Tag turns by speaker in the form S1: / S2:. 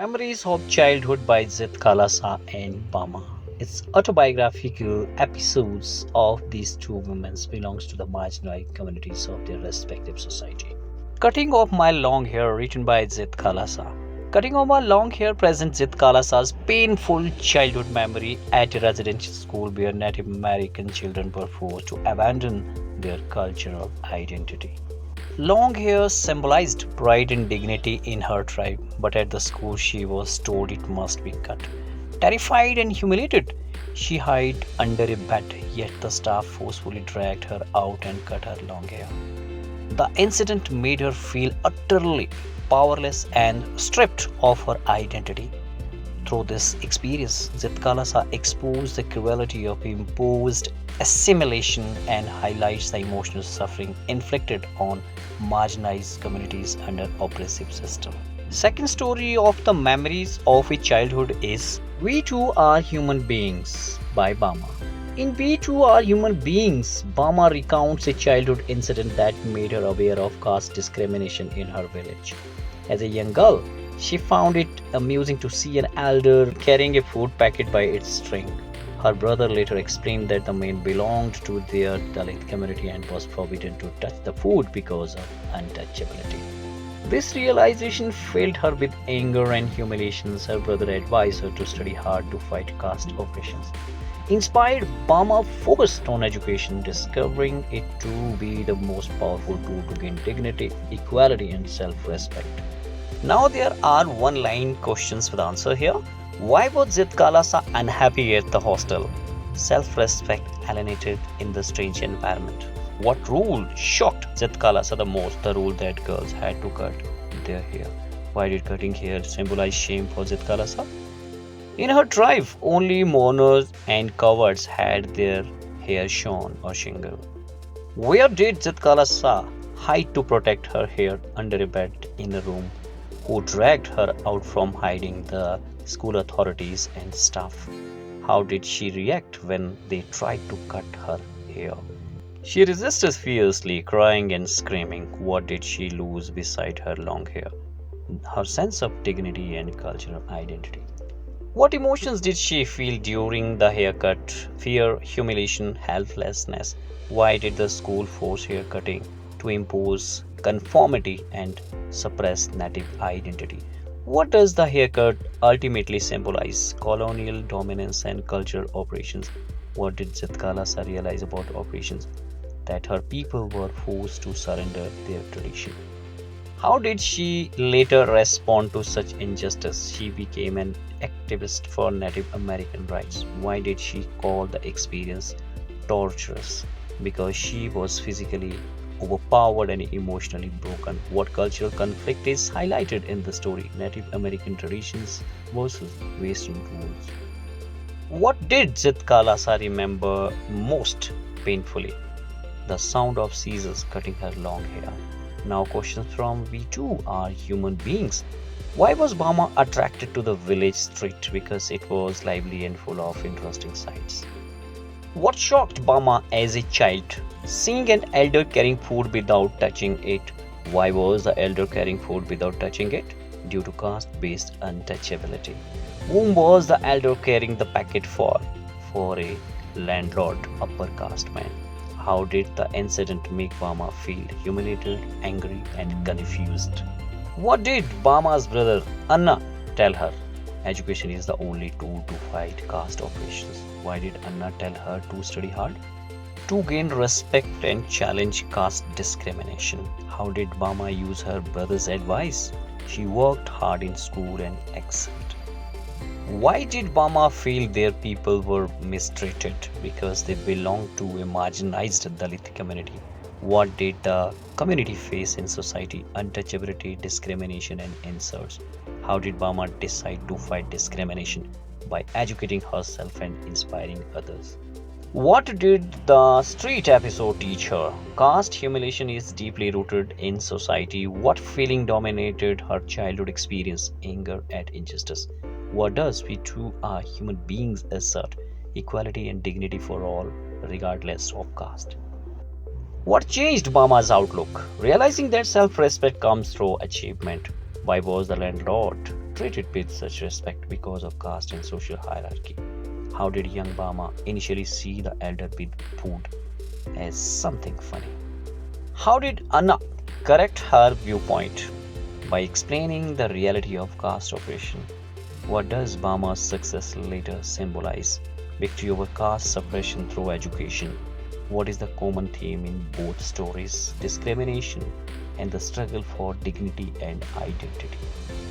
S1: Memories of Childhood by Zitkala and Bama. Its autobiographical episodes of these two women belongs to the marginalized communities of their respective society. Cutting off my long hair, written by Zitkala. Cutting off my long hair presents Zitkala's painful childhood memory at a residential school where Native American children were forced to abandon their cultural identity. Long hair symbolized pride and dignity in her tribe, but at the school she was told it must be cut. Terrified and humiliated, she hid under a bed, yet the staff forcefully dragged her out and cut her long hair. The incident made her feel utterly powerless and stripped of her identity. Through this experience, Zitkala exposed the cruelty of imposed assimilation and highlights the emotional suffering inflicted on marginalized communities under oppressive system. Second story of the memories of a childhood is We Too Are Human Beings by Bama. In We Too Are Human Beings, Bama recounts a childhood incident that made her aware of caste discrimination in her village. As a young girl, she found it amusing to see an elder carrying a food packet by its string. Her brother later explained that the man belonged to their Dalit community and was forbidden to touch the food because of untouchability. This realization filled her with anger and humiliation. Her brother advised her to study hard to fight caste oppressions. Inspired, Bama focused on education, discovering it to be the most powerful tool to gain dignity, equality, and self respect. Now there are one-line questions with answer here. Why was Zitkala unhappy at the hostel? Self-respect alienated in the strange environment. What rule shocked Zitkala the most? The rule that girls had to cut their hair. Why did cutting hair symbolize shame for Zitkala? In her tribe, only mourners and cowards had their hair shorn or shingled. Where did Zitkala hide to protect her hair? Under a bed in a room. Who dragged her out from hiding? The school authorities and staff. How did she react when they tried to cut her hair? She resisted fiercely, crying and screaming. What did she lose beside her long hair? Her sense of dignity and cultural identity. What emotions did she feel during the haircut? Fear, humiliation, helplessness. Why did the school force haircutting? To impose conformity and suppress native identity. What does the haircut ultimately symbolize? Colonial dominance and cultural operations. What did Zitkala realize about operations? That her people were forced to surrender their tradition. How did she later respond to such injustice? She became an activist for Native American rights. Why did she call the experience torturous? Because she was physically overpowered and emotionally broken. What cultural conflict is highlighted in the story? Native American traditions versus Western rules. What did Zitkala remember most painfully? The sound of scissors cutting her long hair. Now questions from We Too Are Human Beings. Why was Bama attracted to the village street? Because it was lively and full of interesting sights. What shocked Bama as a child? Seeing an elder carrying food without touching it. Why was the elder carrying food without touching it? Due to caste-based untouchability. Whom was the elder carrying the packet for? For a landlord, upper caste man. How did the incident make Bama feel humiliated, angry, and confused? What did Bama's brother Anna tell her? Education is the only tool to fight caste oppressions. Why did Anna tell her to study hard? To gain respect and challenge caste discrimination. How did Bama use her brother's advice? She worked hard in school and excelled. Why did Bama feel their people were mistreated? Because they belonged to a marginalized Dalit community. What did the community face in society? Untouchability, discrimination, and insults. How did Bama decide to fight discrimination? By educating herself and inspiring others. What did the street episode teach her? Caste humiliation is deeply rooted in society. What feeling dominated her childhood experience? Anger at injustice. What does We Too Are Human Beings assert? Equality and dignity for all, regardless of caste. What changed Bama's outlook? Realizing that self respect comes through achievement. Why was the landlord treated with such respect because of caste and social hierarchy? How did young Bama initially see the elder with food as something funny? How did Anna correct her viewpoint by explaining the reality of caste oppression? What does Bama's success later symbolize? Victory over caste suppression through education. What is the common theme in both stories? Discrimination and the struggle for dignity and identity.